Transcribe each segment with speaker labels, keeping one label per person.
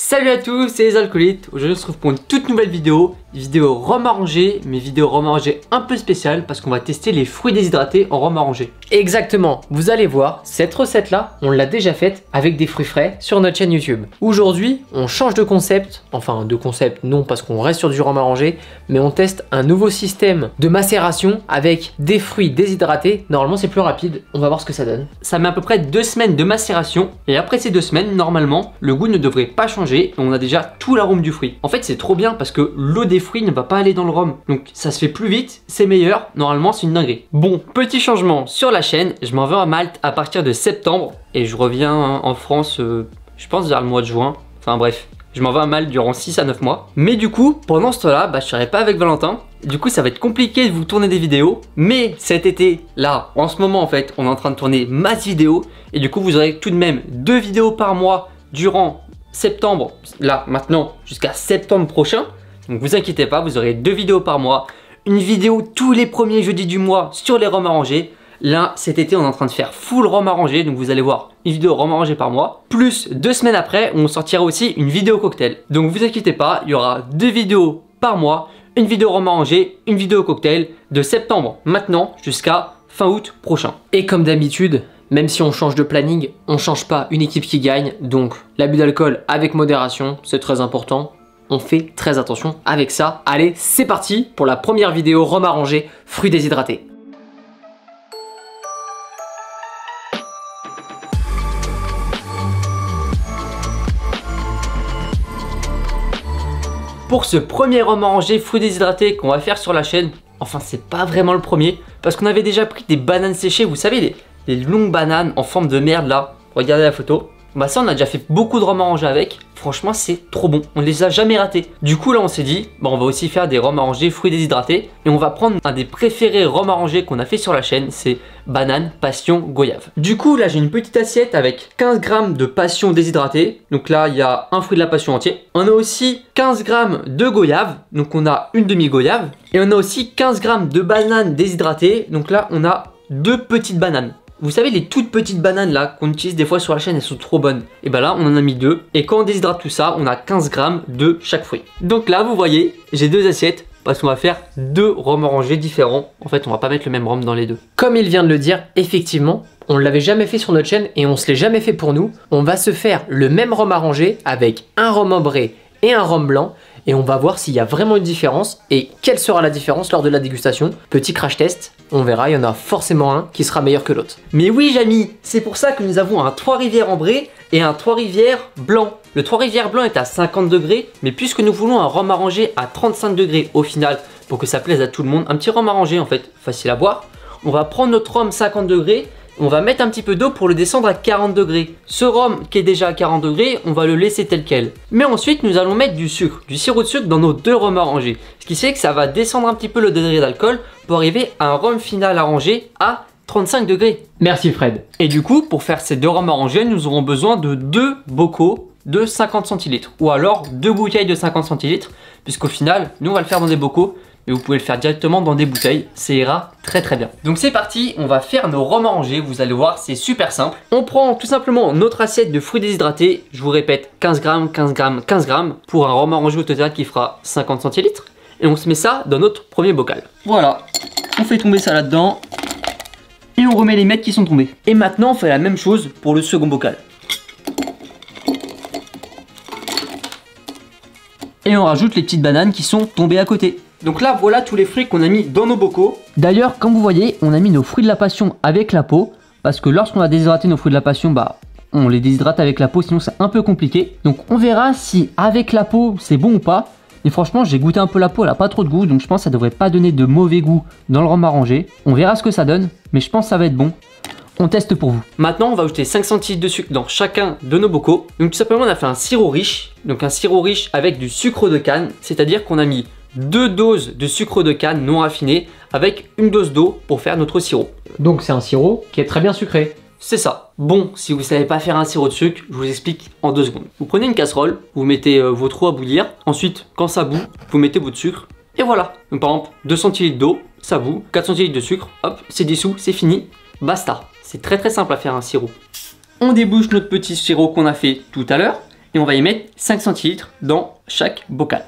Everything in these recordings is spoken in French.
Speaker 1: Salut à tous, c'est les alcoolites. Aujourd'hui on se retrouve pour une toute nouvelle vidéo rhum arrangé, mais vidéo rhum arrangé un peu spéciale parce qu'on va tester les fruits déshydratés en rhum arrangé. Exactement, vous allez voir, cette recette là, on l'a déjà faite avec des fruits frais sur notre chaîne YouTube. Aujourd'hui, on change de concept, enfin de concept non parce qu'on reste sur du rhum arrangé, mais on teste un nouveau système de macération avec des fruits déshydratés. Normalement c'est plus rapide, on va voir ce que ça donne. Ça met à peu près 2 semaines de macération et après ces 2 semaines, normalement, le goût ne devrait pas changer et on a déjà tout l'arôme du fruit. En fait c'est trop bien parce que l'eau des fruits ne va pas aller dans le rhum, donc ça se fait plus vite, c'est meilleur, normalement c'est une dinguerie. Bon, petit changement sur la chaîne, je m'en vais à Malte à partir de septembre et je reviens en France je pense vers le mois de juin, enfin bref. Je m'en vais à Malte durant 6 à 9 mois. Mais du coup, pendant ce temps-là, je serai pas avec Valentin. Du coup, ça va être compliqué de vous tourner des vidéos. Mais cet été, là, en ce moment en fait, on est en train de tourner masse vidéo. Et du coup, vous aurez tout de même 2 vidéos par mois durant septembre. Là, maintenant, jusqu'à septembre prochain. Donc vous inquiétez pas, vous aurez 2 vidéos par mois. Une vidéo tous les premiers jeudis du mois sur les rhums arrangés. Là, cet été, on est en train de faire full rhum arrangé, donc vous allez voir une vidéo rhum arrangé par mois. Plus 2 semaines après, on sortira aussi une vidéo cocktail. Donc vous inquiétez pas, il y aura 2 vidéos par mois, une vidéo rhum arrangé, une vidéo cocktail de septembre maintenant jusqu'à fin août prochain. Et comme d'habitude, même si on change de planning, on change pas une équipe qui gagne. Donc l'abus d'alcool avec modération, c'est très important. On fait très attention avec ça. Allez, c'est parti pour la première vidéo rhum arrangé, fruits déshydratés. Pour ce premier rhum arrangé fruits déshydratés qu'on va faire sur la chaîne, enfin c'est pas vraiment le premier, parce qu'on avait déjà pris des bananes séchées, vous savez les longues bananes en forme de merde là, regardez la photo. Ça on a déjà fait beaucoup de rhum arrangé avec, franchement c'est trop bon, on les a jamais ratés. Du coup là on s'est dit, on va aussi faire des rhum arrangés fruits déshydratés, et on va prendre un des préférés rhum arrangés qu'on a fait sur la chaîne, c'est banane, passion, goyave. Du coup là j'ai une petite assiette avec 15 g de passion déshydraté, donc là il y a un fruit de la passion entier. On a aussi 15 g de goyave, donc on a une demi goyave, et on a aussi 15 g de banane déshydratée, donc là on a 2 petites bananes. Vous savez les toutes petites bananes là qu'on utilise des fois sur la chaîne, elles sont trop bonnes. Et là on en a mis 2. Et quand on déshydrate tout ça, on a 15 g de chaque fruit. Donc là vous voyez, j'ai 2 assiettes parce qu'on va faire 2 rhums arrangés différents. En fait on va pas mettre le même rhum dans les 2. Comme il vient de le dire, effectivement, on ne l'avait jamais fait sur notre chaîne et on se l'est jamais fait pour nous. On va se faire le même rhum arrangé avec un rhum ambré et un rhum blanc. Et on va voir s'il y a vraiment une différence et quelle sera la différence lors de la dégustation. Petit crash test, on verra, il y en a forcément un qui sera meilleur que l'autre. Mais oui Jamy, c'est pour ça que nous avons un Trois-Rivières ambré et un Trois-Rivières blanc. Le Trois-Rivières blanc est à 50 degrés, mais puisque nous voulons un rhum arrangé à 35 degrés au final, pour que ça plaise à tout le monde, un petit rhum arrangé en fait, facile à boire, on va prendre notre rhum 50 degrés, on va mettre un petit peu d'eau pour le descendre à 40 degrés. Ce rhum qui est déjà à 40 degrés, on va le laisser tel quel. Mais ensuite, nous allons mettre du sucre, du sirop de sucre dans nos 2 rhums arrangés. Ce qui fait que ça va descendre un petit peu le degré d'alcool pour arriver à un rhum final arrangé à 35 degrés. Merci Fred. Et du coup, pour faire ces 2 rhums arrangés, nous aurons besoin de 2 bocaux de 50 centilitres. Ou alors 2 bouteilles de 50 centilitres, puisqu'au final, nous on va le faire dans des bocaux. Et vous pouvez le faire directement dans des bouteilles, ça ira très très bien. Donc c'est parti, on va faire nos rhums arrangés, vous allez voir c'est super simple. On prend tout simplement notre assiette de fruits déshydratés, je vous répète 15 g, 15 g, 15 g pour un rhum arrangé au total qui fera 50 centilitres. Et on se met ça dans notre premier bocal. Voilà, on fait tomber ça là-dedans et on remet les miettes qui sont tombées. Et maintenant on fait la même chose pour le second bocal. Et on rajoute les petites bananes qui sont tombées à côté. Donc là voilà tous les fruits qu'on a mis dans nos bocaux. D'ailleurs comme vous voyez on a mis nos fruits de la passion avec la peau. Parce que lorsqu'on a déshydraté nos fruits de la passion, on les déshydrate avec la peau, sinon c'est un peu compliqué. Donc on verra si avec la peau c'est bon ou pas. Et franchement j'ai goûté un peu la peau, elle a pas trop de goût. Donc je pense que ça devrait pas donner de mauvais goût dans le rhum arrangé. On verra ce que ça donne, mais je pense que ça va être bon. On teste pour vous. Maintenant on va ajouter 5 centilitres de sucre dans chacun de nos bocaux. Donc tout simplement on a fait un sirop riche. Donc un sirop riche avec du sucre de canne. C'est-à-dire qu'on a mis 2 doses de sucre de canne non raffiné avec une dose d'eau pour faire notre sirop. Donc c'est un sirop qui est très bien sucré. C'est ça. Bon, si vous ne savez pas faire un sirop de sucre, je vous explique en 2 secondes. Vous prenez une casserole, vous mettez votre eau à bouillir. Ensuite, quand ça bout, vous mettez votre sucre. Et voilà. Donc par exemple, 2 centilitres d'eau, ça bout, 4 centilitres de sucre, hop, c'est dissous, c'est fini. Basta. C'est très très simple à faire un sirop. On débouche notre petit sirop qu'on a fait tout à l'heure. Et on va y mettre 5 centilitres dans chaque bocal.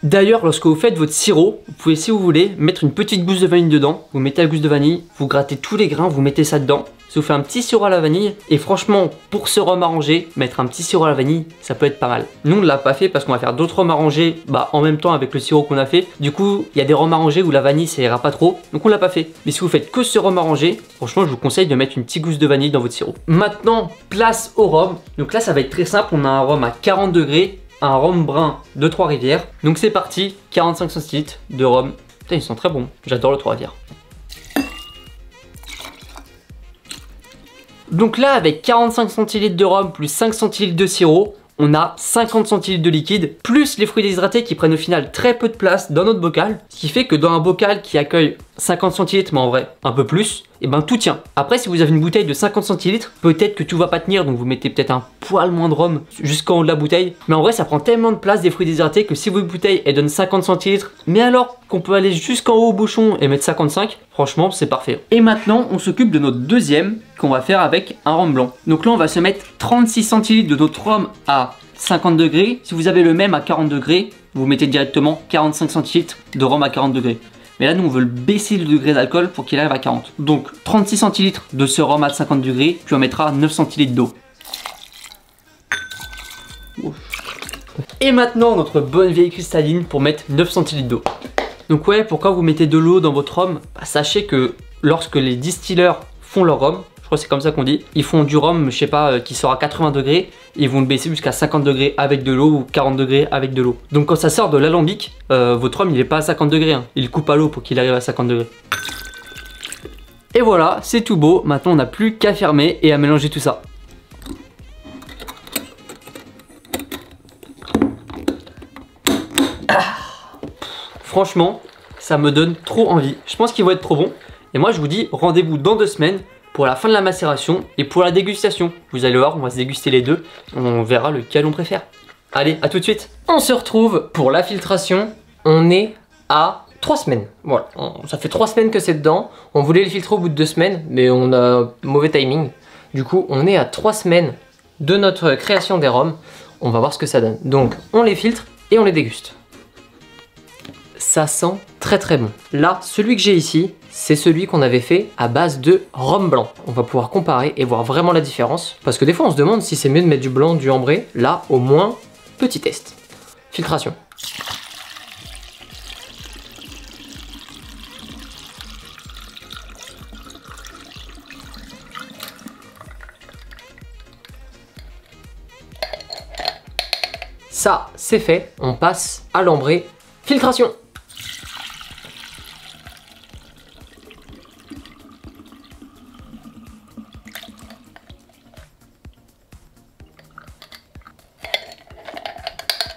Speaker 1: D'ailleurs, lorsque vous faites votre sirop, vous pouvez, si vous voulez, mettre une petite gousse de vanille dedans. Vous mettez la gousse de vanille, vous grattez tous les grains, vous mettez ça dedans. Ça vous fait un petit sirop à la vanille. Et franchement, pour ce rhum arrangé, mettre un petit sirop à la vanille, ça peut être pas mal. Nous, on l'a pas fait parce qu'on va faire d'autres rhums arrangés en même temps avec le sirop qu'on a fait. Du coup, il y a des rhums arrangés où la vanille, ça ira pas trop. Donc on l'a pas fait. Mais si vous faites que ce rhum arrangé, franchement, je vous conseille de mettre une petite gousse de vanille dans votre sirop. Maintenant, place au rhum. Donc là, ça va être très simple. On a un rhum à 40 degrés. Un rhum brun de Trois-Rivières. Donc c'est parti, 45 centilitres de rhum. Putain, ils sont très bons, j'adore le Trois-Rivières. Donc là, avec 45 centilitres de rhum plus 5 centilitres de sirop, on a 50 centilitres de liquide, plus les fruits déshydratés qui prennent au final très peu de place dans notre bocal. Ce qui fait que dans un bocal qui accueille 50 centilitres, mais en vrai un peu plus, et ben tout tient. Après, si vous avez une bouteille de 50 centilitres, peut-être que tout va pas tenir, donc vous mettez peut-être un poil moins de rhum jusqu'en haut de la bouteille. Mais en vrai, ça prend tellement de place des fruits déshydratés que si votre bouteille elle donne 50 centilitres, mais alors qu'on peut aller jusqu'en haut au bouchon et mettre 55, franchement, c'est parfait. Et maintenant, on s'occupe de notre deuxième qu'on va faire avec un rhum blanc. Donc là, on va se mettre 36 centilitres de notre rhum à 50 degrés. Si vous avez le même à 40 degrés, vous mettez directement 45 centilitres de rhum à 40 degrés. Mais là, nous, on veut le baisser le degré d'alcool pour qu'il arrive à 40. Donc, 36 centilitres de ce rhum à 50 degrés, puis on mettra 9 centilitres d'eau. Et maintenant, notre bonne vieille cristalline pour mettre 9 centilitres d'eau. Donc ouais, pourquoi vous mettez de l'eau dans votre rhum? Sachez que lorsque les distilleurs font leur rhum, je crois que c'est comme ça qu'on dit, ils font du rhum, je sais pas, qui sera à 80 degrés, et ils vont le baisser jusqu'à 50 degrés avec de l'eau ou 40 degrés avec de l'eau. Donc quand ça sort de l'alambic, votre rhum il est pas à 50 degrés, hein. Il coupe à l'eau pour qu'il arrive à 50 degrés. Et voilà, c'est tout beau, maintenant on n'a plus qu'à fermer et à mélanger tout ça. Franchement, ça me donne trop envie. Je pense qu'il va être trop bon. Et moi je vous dis rendez-vous dans 2 semaines pour la fin de la macération et pour la dégustation. Vous allez voir, on va se déguster les deux. On verra lequel on préfère. Allez, à tout de suite.
Speaker 2: On se retrouve pour la filtration. On est à 3 semaines. Voilà, ça fait 3 semaines que c'est dedans. On voulait le filtrer au bout de 2 semaines, mais on a mauvais timing. Du coup, on est à 3 semaines de notre création des rhums. On va voir ce que ça donne. Donc, on les filtre et on les déguste. Ça sent très très bon. Là, celui que j'ai ici, c'est celui qu'on avait fait à base de rhum blanc. On va pouvoir comparer et voir vraiment la différence. Parce que des fois, on se demande si c'est mieux de mettre du blanc, du ambré. Là, au moins, petit test. Filtration. Ça, c'est fait. On passe à l'ambré. Filtration.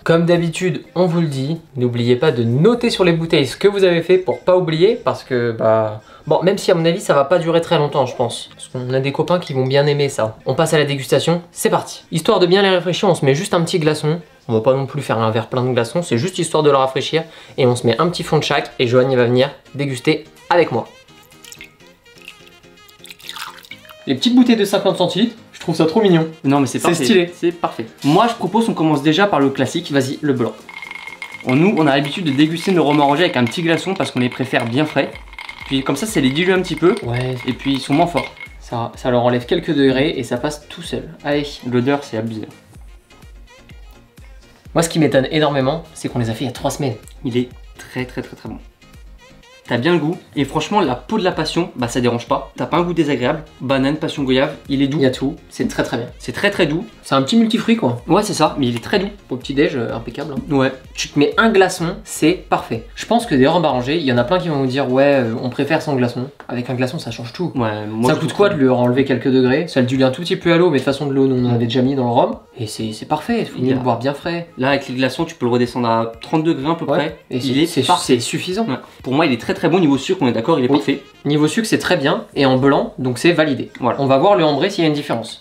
Speaker 2: Comme d'habitude, on vous le dit, n'oubliez pas de noter sur les bouteilles ce que vous avez fait pour pas oublier, parce que bon, même si à mon avis ça va pas durer très longtemps, je pense, parce qu'on a des copains qui vont bien aimer ça. On passe à la dégustation, c'est parti. Histoire de bien les rafraîchir, on se met juste un petit glaçon. On va pas non plus faire un verre plein de glaçons, c'est juste histoire de le rafraîchir, et on se met un petit fond de chaque, et Johan il va venir déguster avec moi.
Speaker 1: Les petites bouteilles de 50 centilitres, je trouve ça trop mignon. Non mais c'est stylé. C'est parfait. Moi je propose qu'on commence déjà par le classique, vas-y, le blanc. Nous on a l'habitude de déguster nos rhums arrangés avec un petit glaçon parce qu'on les préfère bien frais. Puis comme ça les dilue un petit peu.
Speaker 2: Ouais.
Speaker 1: Et puis ils sont moins forts.
Speaker 2: Ça leur enlève quelques degrés et ça passe tout seul.
Speaker 1: Allez, l'odeur c'est abusé.
Speaker 2: Moi ce qui m'étonne énormément, c'est qu'on les a fait il y a 3 semaines.
Speaker 1: Il est très bon. T'as bien le goût, et franchement la peau de la passion, ça dérange pas. T'as pas un goût désagréable. Banane, passion, goyave, il est doux.
Speaker 2: Il y a tout, c'est très bien.
Speaker 1: C'est très doux.
Speaker 2: C'est un petit multifruit quoi.
Speaker 1: Ouais c'est ça, mais il est très doux.
Speaker 2: Au petit déj, impeccable. Hein.
Speaker 1: Ouais.
Speaker 2: Tu te mets un glaçon, c'est parfait. Je pense que des rhums arrangés, il y en a plein qui vont vous dire ouais, on préfère sans glaçon. Avec un glaçon ça change tout.
Speaker 1: Ouais, moi
Speaker 2: ça coûte quoi de lui enlever quelques degrés? Ça le dilue un tout petit peu à l'eau, mais de toute façon de l'eau nous on en avait déjà mis dans le rhum. Et c'est parfait, il faut mieux le boire bien frais.
Speaker 1: Là avec les glaçons tu peux le redescendre à 30 degrés à peu près.
Speaker 2: Et
Speaker 1: c'est
Speaker 2: suffisant.
Speaker 1: Ouais. Pour moi il est très bon niveau sucre, on est d'accord, il est parfait.
Speaker 2: Niveau sucre c'est très bien, et en blanc, donc c'est validé. Voilà. On va voir le ambré s'il y a une différence.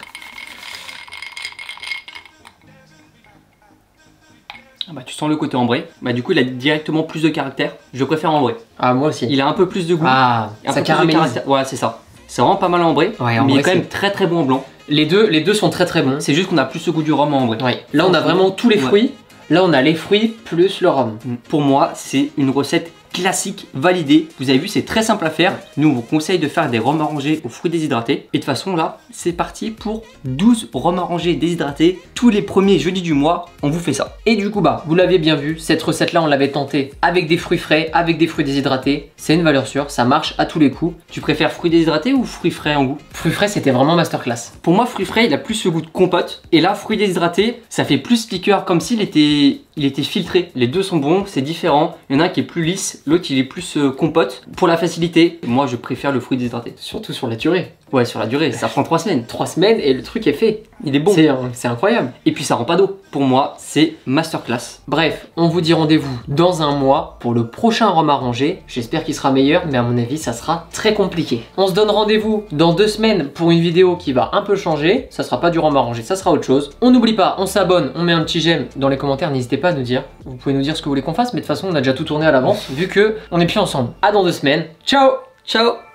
Speaker 1: Tu sens le côté ambré, du coup il a directement plus de caractère. Je préfère ambré.
Speaker 2: Ah moi aussi.
Speaker 1: Il a un peu plus de goût.
Speaker 2: Ah, ça caramélise.
Speaker 1: Ouais c'est ça. C'est vraiment pas mal ambré,
Speaker 2: ouais,
Speaker 1: mais il est quand même très bon en blanc.
Speaker 2: Les deux sont très très bons.
Speaker 1: C'est juste qu'on a plus ce goût du rhum en vrai.
Speaker 2: Ouais. Là, on a vraiment tous les fruits. Là, on a les fruits plus le rhum.
Speaker 1: Pour moi, c'est une recette classique, validée. Vous avez vu, c'est très simple à faire. Nous, on vous conseille de faire des rhums arrangés aux fruits déshydratés. Et de toute façon, là, c'est parti pour 12 rhums arrangés déshydratés. Tous les premiers jeudis du mois, on vous fait ça.
Speaker 2: Et du coup, bah, vous l'avez bien vu, cette recette-là, on l'avait tentée avec des fruits frais, avec des fruits déshydratés. C'est une valeur sûre, ça marche à tous les coups.
Speaker 1: Tu préfères fruits déshydratés ou fruits frais en goût?
Speaker 2: Fruits frais, c'était vraiment masterclass.
Speaker 1: Pour moi, fruits frais, il a plus ce goût de compote. Et là, fruits déshydratés, ça fait plus liqueur, comme s'il était filtré. Les deux sont bons, c'est différent. Il y en a un qui est plus lisse, l'autre il est plus compote. Pour la facilité, moi je préfère le fruit déshydraté.
Speaker 2: Surtout sur la durée.
Speaker 1: Ouais, sur la durée, ça prend 3 semaines.
Speaker 2: 3 semaines et le truc est fait.
Speaker 1: Il est bon.
Speaker 2: C'est incroyable.
Speaker 1: Et puis ça rend pas d'eau. Pour moi, c'est masterclass.
Speaker 2: Bref, on vous dit rendez-vous dans un mois pour le prochain rhum arrangé. J'espère qu'il sera meilleur, mais à mon avis, ça sera très compliqué. On se donne rendez-vous dans 2 semaines pour une vidéo qui va un peu changer. Ça sera pas du rhum arrangé, ça sera autre chose. On n'oublie pas, on s'abonne, on met un petit j'aime dans les commentaires. N'hésitez pas à nous dire. Vous pouvez nous dire ce que vous voulez qu'on fasse, mais de toute façon, on a déjà tout tourné à l'avance vu que on n'est plus ensemble. À dans 2 semaines. Ciao!
Speaker 1: Ciao!